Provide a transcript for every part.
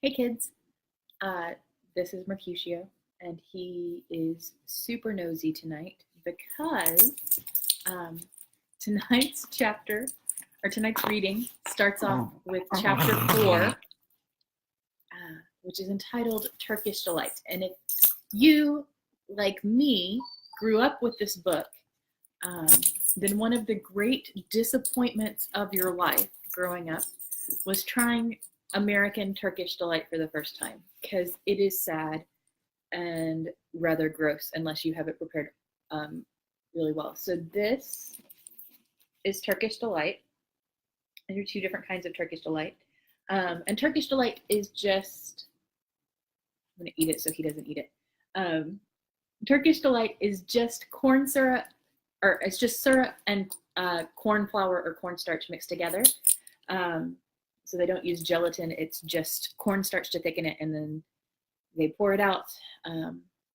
Hey kids, this is Mercutio, and he is super nosy tonight because tonight's chapter, or tonight's reading, starts off with chapter 4, which is entitled Turkish Delight. And if you, like me, grew up with this book, then one of the great disappointments of your life growing up was trying American Turkish Delight for the first time, because it is sad and rather gross unless you have it prepared really well. So this is Turkish Delight, and there are two different kinds of Turkish Delight. And Turkish Delight is just, I'm going to eat it so he doesn't eat it. Turkish Delight is just corn syrup, or it's just syrup and corn flour or cornstarch mixed together. So they don't use gelatin, it's just cornstarch to thicken it, and then they pour it out,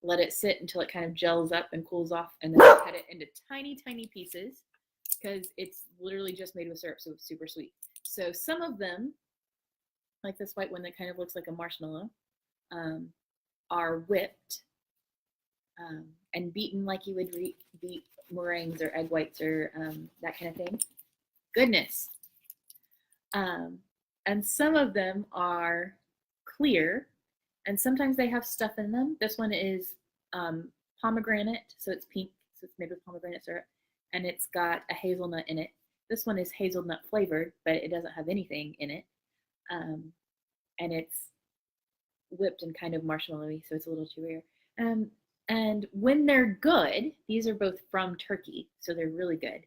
let it sit until it kind of gels up and cools off, and then they cut it into tiny, tiny pieces, because it's literally just made with syrup, so it's super sweet. So some of them, like this white one that kind of looks like a marshmallow, are whipped and beaten like you would beat meringues or egg whites or that kind of thing. Goodness. And some of them are clear, and sometimes they have stuff in them. This one is pomegranate, so it's pink, so it's made with pomegranate syrup, and it's got a hazelnut in it. This one is hazelnut flavored, but it doesn't have anything in it. And it's whipped and kind of marshmallowy, so it's a little chewier. And when they're good, these are both from Turkey, so they're really good.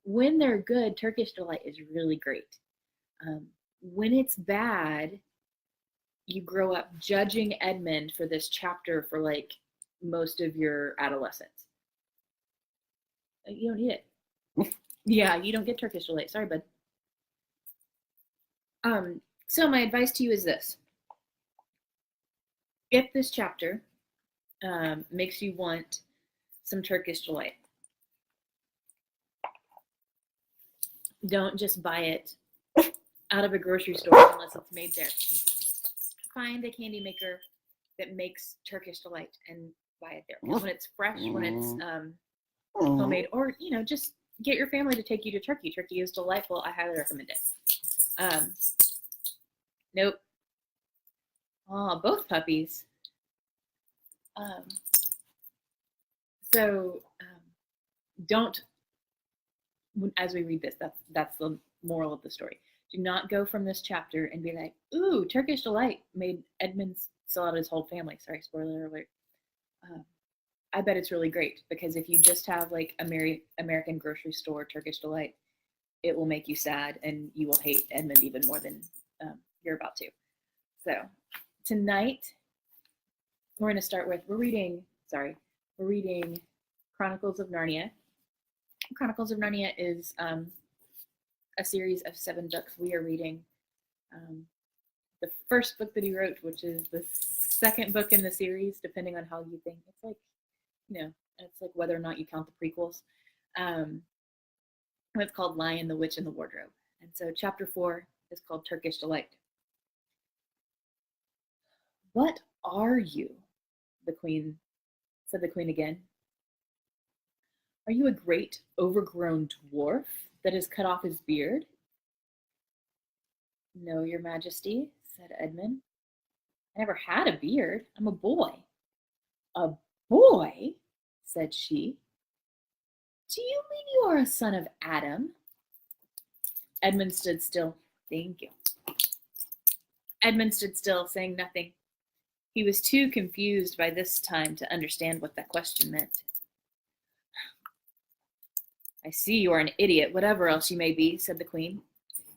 When they're good, Turkish Delight is really great. When it's bad, you grow up judging Edmund for this chapter for like most of your adolescence. You don't need it. Yeah, you don't get Turkish Delight. Sorry, bud. So my advice to you is this. If this chapter makes you want some Turkish Delight, don't just buy it out of a grocery store unless it's made there. Find a candy maker that makes Turkish Delight and buy it there. Because when it's fresh, when it's homemade, or just get your family to take you to Turkey. Turkey is delightful. I highly recommend it. Nope. Oh, both puppies. Don't, as we read this, that's the moral of the story. Do not go from this chapter and be like, ooh, Turkish Delight made Edmund sell out his whole family. Sorry, spoiler alert. I bet it's really great, because if you just have like American grocery store Turkish Delight, it will make you sad and you will hate Edmund even more than you're about to. So tonight we're going to start with, we're reading Chronicles of Narnia. Chronicles of Narnia is a series of 7 books. We are reading the first book that he wrote, which is the second book in the series, depending on how you think. It's like, it's like whether or not you count the prequels. It's called Lion, the Witch, and the Wardrobe. And so chapter 4 is called Turkish Delight. What are you? Said the queen again. Are you a great overgrown dwarf that has cut off his beard? No, your majesty, said Edmund. I never had a beard. I'm a boy. A boy, said she. Do you mean you are a son of Adam? Edmund stood still. Thank you. Edmund stood still, saying nothing. He was too confused by this time to understand what that question meant. I see you are an idiot, whatever else you may be, said the queen.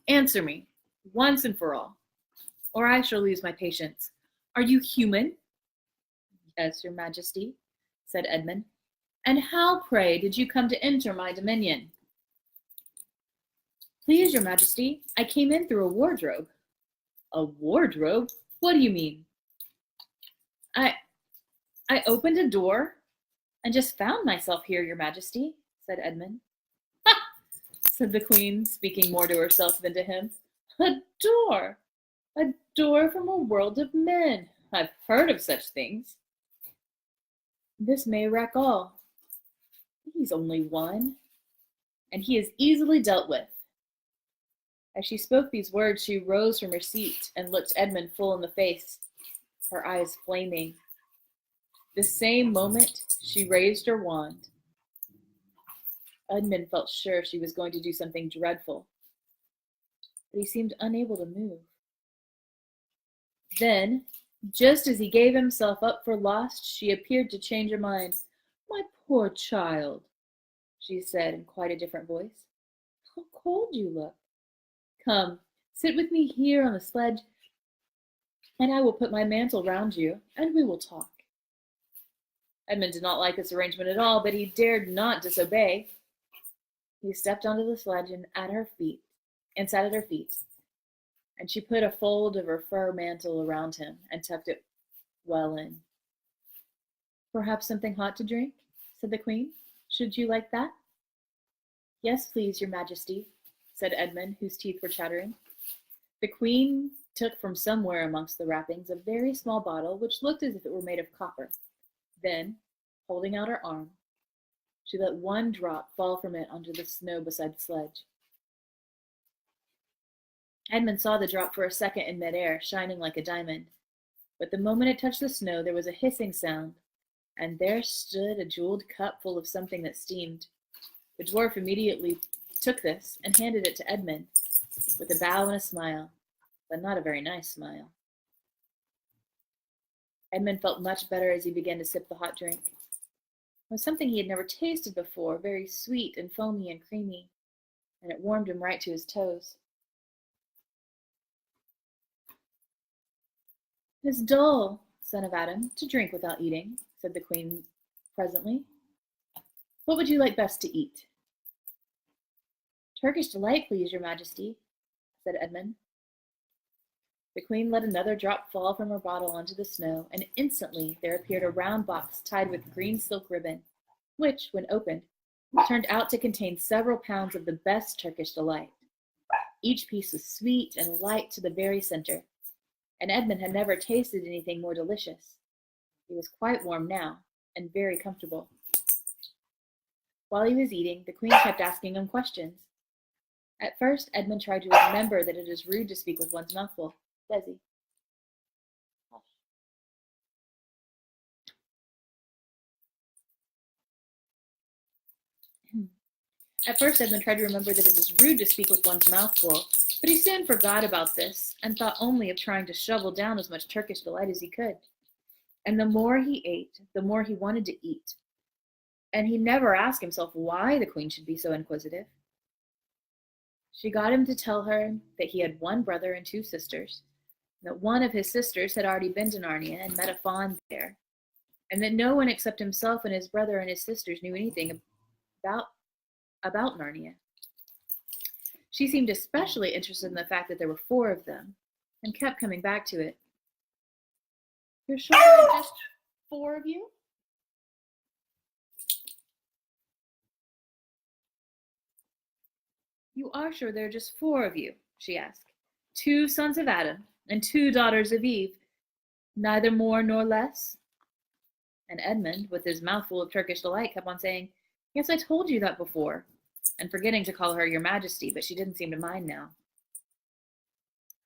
Answer me, once and for all, or I shall lose my patience. Are you human? Yes, your majesty, said Edmund. And how, pray, did you come to enter my dominion? Please, your majesty, I came in through a wardrobe. A wardrobe? What do you mean? I opened a door and just found myself here, your majesty, said Edmund. Ha! Said the queen, speaking more to herself than to him. A door! A door from a world of men. I've heard of such things. This may wreck all. He's only one, and he is easily dealt with. As she spoke these words, she rose from her seat and looked Edmund full in the face, her eyes flaming. The same moment, she raised her wand. Edmund felt sure she was going to do something dreadful, but he seemed unable to move. Then, just as he gave himself up for lost, she appeared to change her mind. "My poor child," she said in quite a different voice. "How cold you look. Come, sit with me here on the sledge, and I will put my mantle round you, and we will talk." Edmund did not like this arrangement at all, but he dared not disobey. He stepped onto the sledge and sat at her feet, and she put a fold of her fur mantle around him and tucked it well in. "Perhaps something hot to drink?" said the queen. "Should you like that?" "Yes, please, your majesty," said Edmund, whose teeth were chattering. The queen took from somewhere amongst the wrappings a very small bottle which looked as if it were made of copper. Then, holding out her arm, she let one drop fall from it onto the snow beside the sledge. Edmund saw the drop for a second in midair, shining like a diamond. But the moment it touched the snow, there was a hissing sound, and there stood a jeweled cup full of something that steamed. The dwarf immediately took this and handed it to Edmund, with a bow and a smile, but not a very nice smile. Edmund felt much better as he began to sip the hot drink. It was something he had never tasted before, very sweet and foamy and creamy, and it warmed him right to his toes. "It's dull, son of Adam, to drink without eating," said the queen presently. "What would you like best to eat?" "Turkish delight, please, your majesty," said Edmund. The queen let another drop fall from her bottle onto the snow, and instantly there appeared a round box tied with green silk ribbon, which, when opened, turned out to contain several pounds of the best Turkish delight. Each piece was sweet and light to the very center, and Edmund had never tasted anything more delicious. He was quite warm now, and very comfortable. While he was eating, the queen kept asking him questions. At first, Edmund tried to remember that it is rude to speak with one's mouth full. Desi. Hush. At first, Edmund tried to remember that it is rude to speak with one's mouth full, but he soon forgot about this and thought only of trying to shovel down as much Turkish delight as he could. And the more he ate, the more he wanted to eat. And he never asked himself why the queen should be so inquisitive. She got him to tell her that he had one brother and two sisters, that one of his sisters had already been to Narnia and met a fawn there, and that no one except himself and his brother and his sisters knew anything about Narnia. She seemed especially interested in the fact that there were 4 of them, and kept coming back to it. "You're sure there are just 4 of you?" "You are sure there are just 4 of you?" she asked. "2 sons of Adam and 2 daughters of Eve, neither more nor less?" And Edmund, with his mouthful of Turkish delight, kept on saying, "Yes, I told you that before," and forgetting to call her your majesty, but she didn't seem to mind now.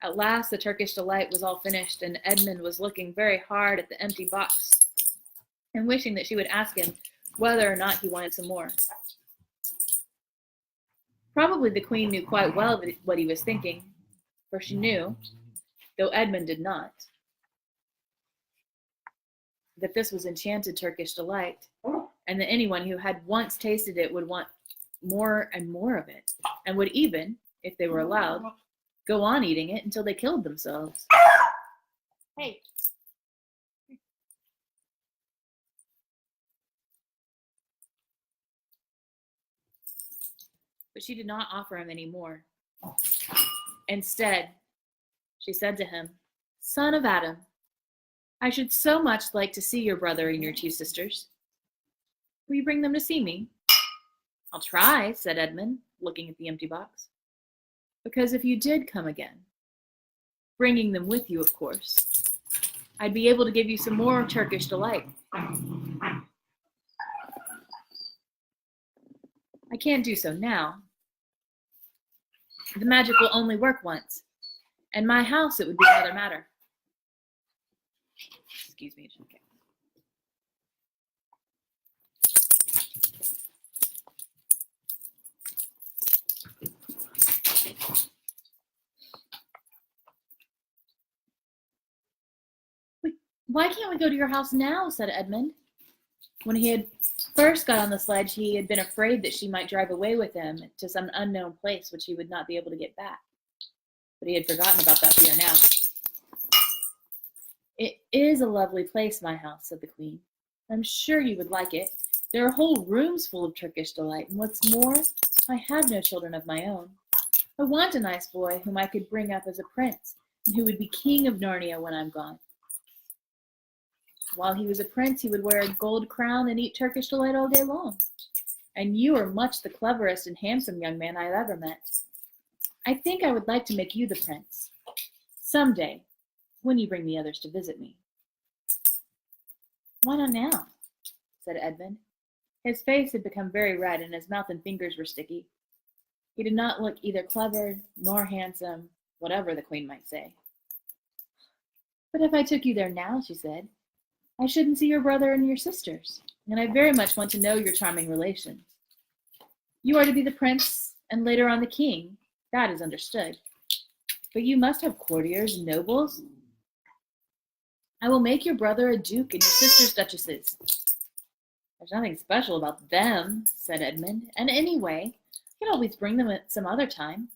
At last the Turkish delight was all finished, and Edmund was looking very hard at the empty box and wishing that she would ask him whether or not he wanted some more. Probably the queen knew quite well what he was thinking, for she knew, though Edmund did not, that this was enchanted Turkish delight, and that anyone who had once tasted it would want more and more of it, and would even, if they were allowed, go on eating it until they killed themselves. Hey. But she did not offer him any more. Instead, she said to him, "Son of Adam, I should so much like to see your brother and your 2 sisters. Will you bring them to see me?" "I'll try," said Edmund, looking at the empty box. "Because if you did come again, bringing them with you, of course. I'd be able to give you some more Turkish delight. I can't do so now. The magic will only work once. And my house, it would be another matter. Excuse me. Okay. Why can't we go to your house now? Said Edmund. When he had first got on the sledge, he had been afraid that she might drive away with him to some unknown place which he would not be able to get back. But he had forgotten about that fear now. It is a lovely place, my house, said the Queen. I'm sure you would like it. There are whole rooms full of Turkish delight, and what's more, I have no children of my own. I want a nice boy whom I could bring up as a prince, and who would be king of Narnia when I'm gone. While he was a prince, he would wear a gold crown and eat Turkish delight all day long. And you are much the cleverest and handsome young man I have ever met. I think I would like to make you the prince. Someday, when you bring the others to visit me. Why not now? Said Edmund. His face had become very red, and his mouth and fingers were sticky. He did not look either clever nor handsome, whatever the Queen might say. But if I took you there now, she said, I shouldn't see your brother and your sisters, and I very much want to know your charming relations. You are to be the prince, and later on the king. That is understood. But you must have courtiers and nobles. I will make your brother a duke and your sisters duchesses. There's nothing special about them, said Edmund, and anyway, I can always bring them at some other time.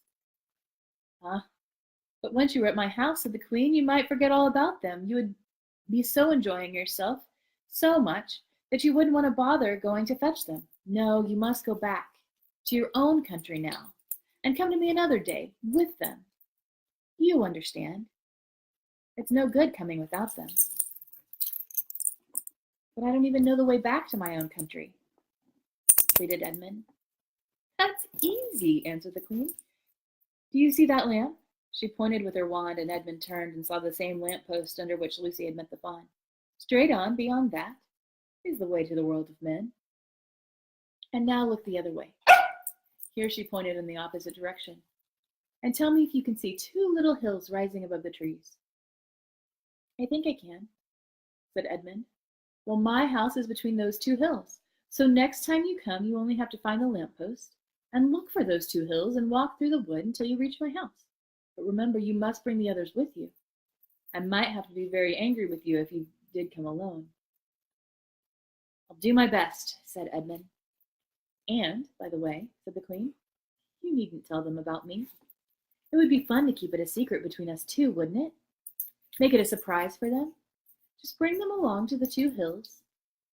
But once you were at my house, said the Queen, you might forget all about them. You would be so enjoying yourself so much that you wouldn't want to bother going to fetch them. No, you must go back to your own country now and come to me another day with them. You understand. It's no good coming without them. But I don't even know the way back to my own country, pleaded Edmund. That's easy, answered the Queen. Do you see that lamp? She pointed with her wand, and Edmund turned and saw the same lamppost under which Lucy had met the fawn. Straight on, beyond that, is the way to the world of men. And now look the other way. Here she pointed in the opposite direction. And tell me if you can see two little hills rising above the trees. I think I can, said Edmund. Well, my house is between those two hills. So next time you come, you only have to find the lamppost and look for those two hills and walk through the wood until you reach my house. But remember, you must bring the others with you. I might have to be very angry with you if you did come alone. I'll do my best, said Edmund. And, by the way, said the Queen, you needn't tell them about me. It would be fun to keep it a secret between us two, wouldn't it? Make it a surprise for them. Just bring them along to the two hills.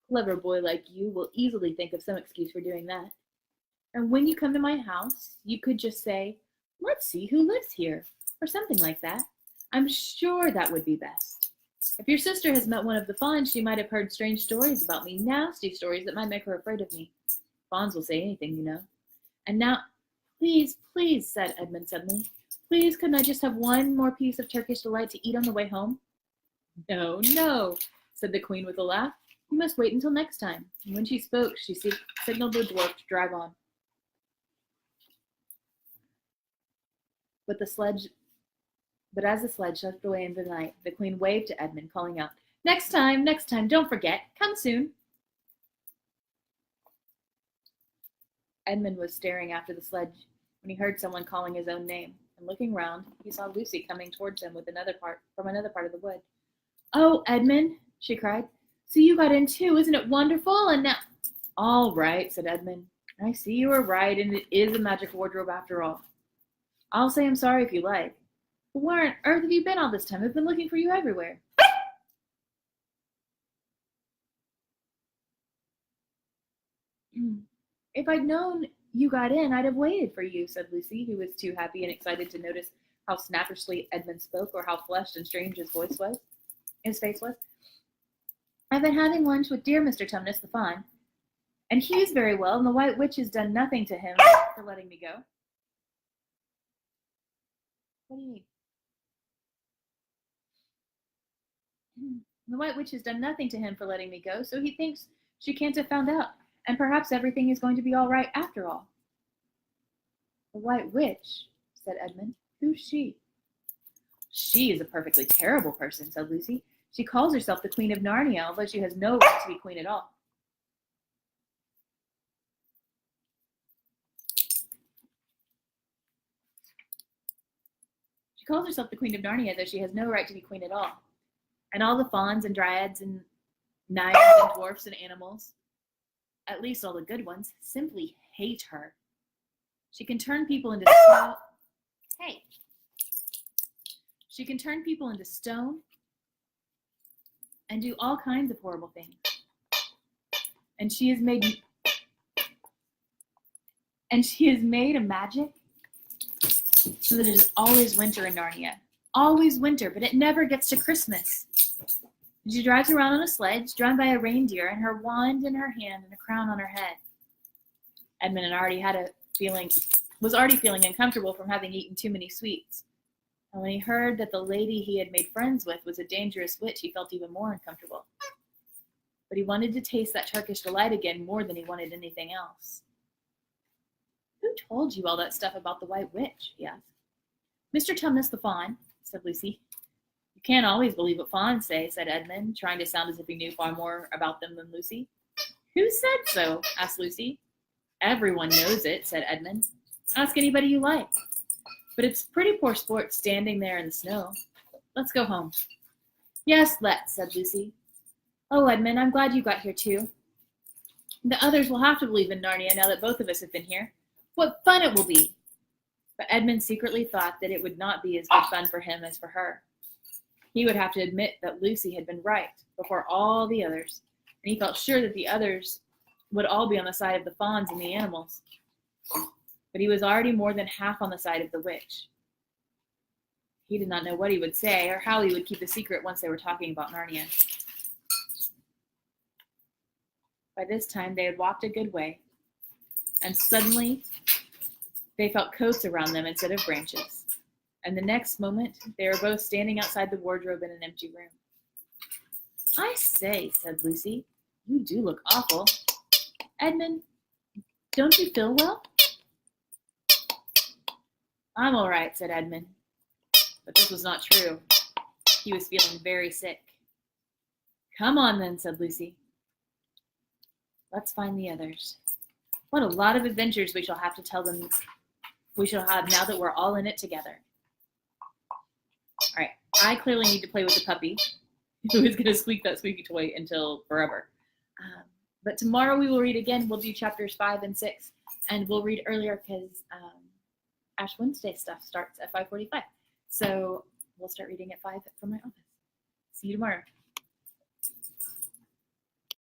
A clever boy like you will easily think of some excuse for doing that. And when you come to my house, you could just say, let's see who lives here, or something like that. I'm sure that would be best. If your sister has met one of the fawns, she might have heard strange stories about me, nasty stories that might make her afraid of me. Fawns will say anything, you know. And now, please, please, said Edmund suddenly, please, couldn't I just have one more piece of Turkish delight to eat on the way home? No, no, said the Queen with a laugh. You must wait until next time. And when she spoke, she signaled the dwarf to drive on. But as the sledge swept away into the night, the Queen waved to Edmund, calling out, next time, don't forget, come soon. Edmund was staring after the sledge when he heard someone calling his own name, and looking round, he saw Lucy coming towards him from another part of the wood. Oh, Edmund, she cried, so you got in too, isn't it wonderful? And now, all right, said Edmund. I see you were right, and it is a magic wardrobe after all. I'll say I'm sorry if you like. But where on earth have you been all this time? I've been looking for you everywhere. If I'd known you got in, I'd have waited for you, said Lucy, who was too happy and excited to notice how snappishly Edmund spoke or how flushed and strange his face was. I've been having lunch with dear Mr. Tumnus the Fawn, and he's very well, and the White Witch has done nothing to him for letting me go. What do you mean? The White Witch has done nothing to him for letting me go, so he thinks she can't have found out, and perhaps everything is going to be all right after all. The White Witch, said Edmund. Who's she? She is a perfectly terrible person, said Lucy. She calls herself the Queen of Narnia, although she has no right to be queen at all. She calls herself the Queen of Narnia, though she has no right to be queen at all. And all the fauns and dryads and knights and dwarfs and animals, at least all the good ones, simply hate her. She can turn people into snow. Hey! She can turn people into stone and do all kinds of horrible things. And she has made a magic so that it is always winter in Narnia. Always winter, but it never gets to Christmas. She drives around on a sledge, drawn by a reindeer, and her wand in her hand and a crown on her head. Edmund was already feeling uncomfortable from having eaten too many sweets. And when he heard that the lady he had made friends with was a dangerous witch, he felt even more uncomfortable. But he wanted to taste that Turkish delight again more than he wanted anything else. Who told you all that stuff about the White Witch? He asked. Mr. Tumnus the Fawn, said Lucy. You can't always believe what fawns say, said Edmund, trying to sound as if he knew far more about them than Lucy. Who said so? Asked Lucy. Everyone knows it, said Edmund. Ask anybody you like. But it's pretty poor sport standing there in the snow. Let's go home. Yes, let's, said Lucy. Oh, Edmund, I'm glad you got here too. The others will have to believe in Narnia now that both of us have been here. What fun it will be! But Edmund secretly thought that it would not be as good fun for him as for her. He would have to admit that Lucy had been right before all the others, and he felt sure that the others would all be on the side of the fawns and the animals. But he was already more than half on the side of the witch. He did not know what he would say or how he would keep the secret once they were talking about Narnia. By this time, they had walked a good way, and suddenly they felt coats around them instead of branches. And the next moment, they were both standing outside the wardrobe in an empty room. I say, said Lucy, you do look awful. Edmund, don't you feel well? I'm all right, said Edmund. But this was not true. He was feeling very sick. Come on then, said Lucy. Let's find the others. What a lot of adventures we shall have to tell them we shall have now that we're all in it together. All right, I clearly need to play with the puppy who is going to squeak that squeaky toy until forever. But tomorrow we will read again. We'll do chapters 5 and 6, and we'll read earlier because Ash Wednesday stuff starts at 5:45. So we'll start reading at 5 from my office. See you tomorrow.